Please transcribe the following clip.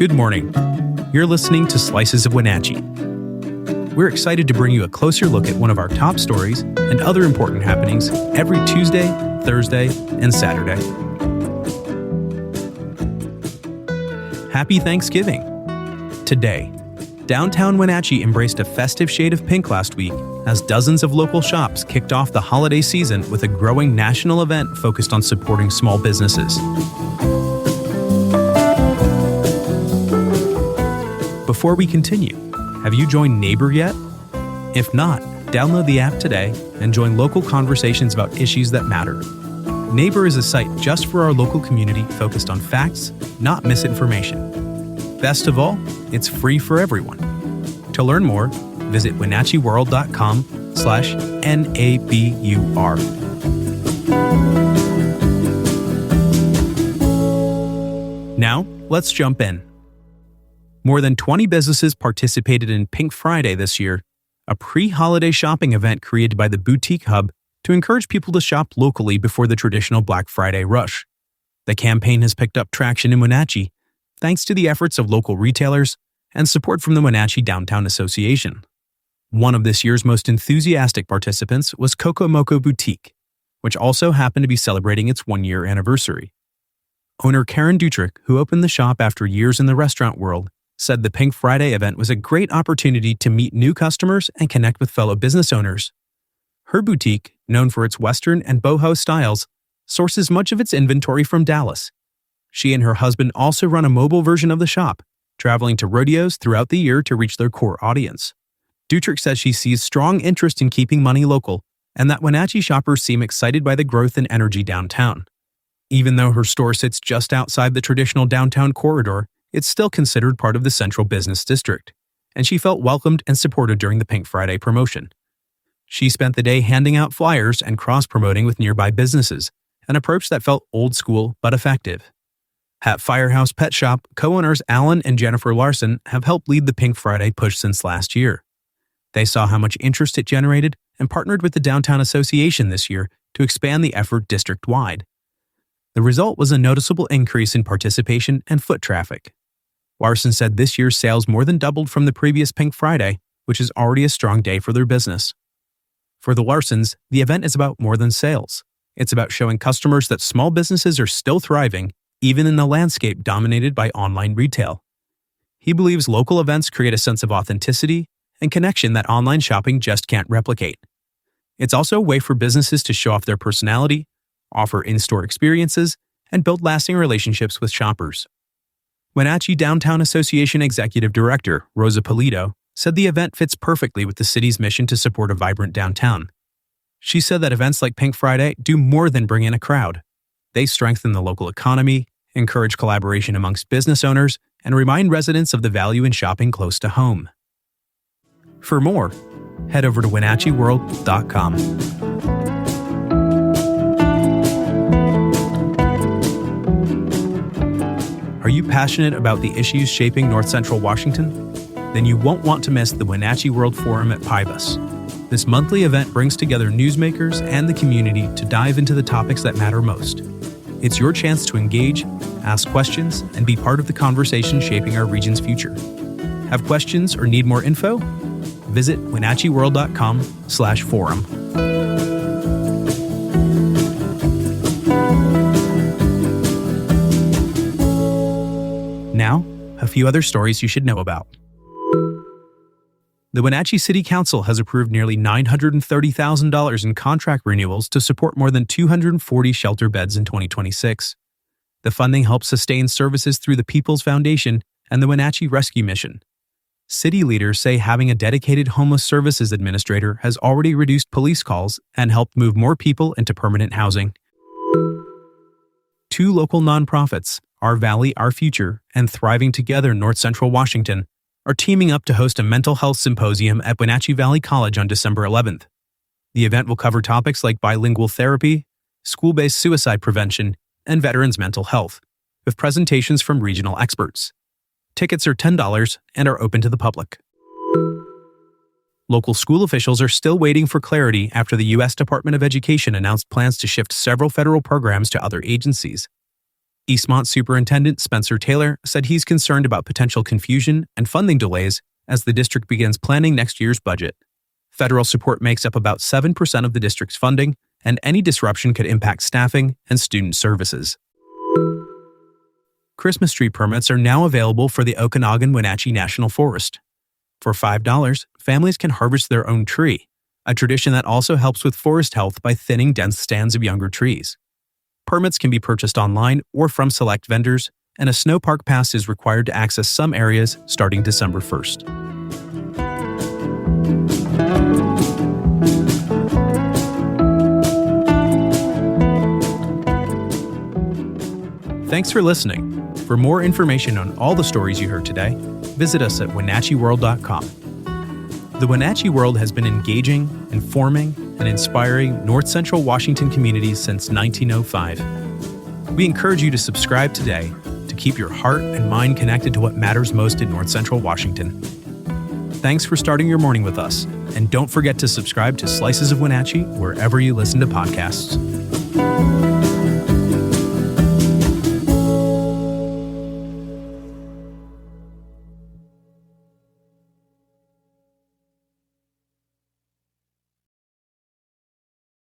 Good morning. You're listening to Slices of Wenatchee. We're excited to bring you a closer look at one of our top stories and other important happenings every Tuesday, Thursday, and Saturday. Happy Thanksgiving! Today, downtown Wenatchee embraced a festive shade of pink last week as dozens of local shops kicked off the holiday season with a growing national event focused on supporting small businesses. Before we continue, have you joined Neighbor yet? If not, download the app today and join local conversations about issues that matter. Neighbor is a site just for our local community focused on facts, not misinformation. Best of all, it's free for everyone. To learn more, visit wenatcheeworld.com/NABUR. Now, let's jump in. More than 20 businesses participated in Pink Friday this year, a pre-holiday shopping event created by the Boutique Hub to encourage people to shop locally before the traditional Black Friday rush. The campaign has picked up traction in Wenatchee, thanks to the efforts of local retailers and support from the Wenatchee Downtown Association. One of this year's most enthusiastic participants was Coco Moco Boutique, which also happened to be celebrating its one-year anniversary. Owner Karen Dutrick, who opened the shop after years in the restaurant world, said the Pink Friday event was a great opportunity to meet new customers and connect with fellow business owners. Her boutique, known for its Western and boho styles, sources much of its inventory from Dallas. She and her husband also run a mobile version of the shop, traveling to rodeos throughout the year to reach their core audience. Dutrick says she sees strong interest in keeping money local and that Wenatchee shoppers seem excited by the growth and energy downtown. Even though her store sits just outside the traditional downtown corridor, it's still considered part of the central business district, and she felt welcomed and supported during the Pink Friday promotion. She spent the day handing out flyers and cross-promoting with nearby businesses, an approach that felt old school but effective. At Firehouse Pet Shop, co-owners Alan and Jennifer Larson have helped lead the Pink Friday push since last year. They saw how much interest it generated and partnered with the Downtown Association this year to expand the effort district-wide. The result was a noticeable increase in participation and foot traffic. Larson said this year's sales more than doubled from the previous Pink Friday, which is already a strong day for their business. For the Larsons, the event is about more than sales. It's about showing customers that small businesses are still thriving, even in a landscape dominated by online retail. He believes local events create a sense of authenticity and connection that online shopping just can't replicate. It's also a way for businesses to show off their personality, offer in-store experiences, and build lasting relationships with shoppers. Wenatchee Downtown Association Executive Director Rosa Polito said the event fits perfectly with the city's mission to support a vibrant downtown. She said that events like Pink Friday do more than bring in a crowd. They strengthen the local economy, encourage collaboration amongst business owners, and remind residents of the value in shopping close to home. For more, head over to wenatcheeworld.com. Are you passionate about the issues shaping North Central Washington? Then you won't want to miss the Wenatchee World Forum at Pybus. This monthly event brings together newsmakers and the community to dive into the topics that matter most. It's your chance to engage, ask questions, and be part of the conversation shaping our region's future. Have questions or need more info? Visit wenatcheeworld.com/forum. Now, a few other stories you should know about. The Wenatchee City Council has approved nearly $930,000 in contract renewals to support more than 240 shelter beds in 2026. The funding helps sustain services through the People's Foundation and the Wenatchee Rescue Mission. City leaders say having a dedicated homeless services administrator has already reduced police calls and helped move more people into permanent housing. Two local nonprofits, Our Valley, Our Future, and Thriving Together North Central Washington, are teaming up to host a mental health symposium at Wenatchee Valley College on December 11th. The event will cover topics like bilingual therapy, school-based suicide prevention, and veterans' mental health, with presentations from regional experts. Tickets are $10 and are open to the public. Local school officials are still waiting for clarity after the U.S. Department of Education announced plans to shift several federal programs to other agencies. Eastmont Superintendent Spencer Taylor said he's concerned about potential confusion and funding delays as the district begins planning next year's budget. Federal support makes up about 7% of the district's funding, and any disruption could impact staffing and student services. Christmas tree permits are now available for the Okanagan-Wenatchee National Forest. For $5, families can harvest their own tree, a tradition that also helps with forest health by thinning dense stands of younger trees. Permits can be purchased online or from select vendors, and a snowpark pass is required to access some areas starting December 1st. Thanks for listening. For more information on all the stories you heard today, visit us at WenatcheeWorld.com. The Wenatchee World has been engaging, informing, and inspiring North Central Washington communities since 1905. We encourage you to subscribe today to keep your heart and mind connected to what matters most in North Central Washington. Thanks for starting your morning with us, and don't forget to subscribe to Slices of Wenatchee wherever you listen to podcasts.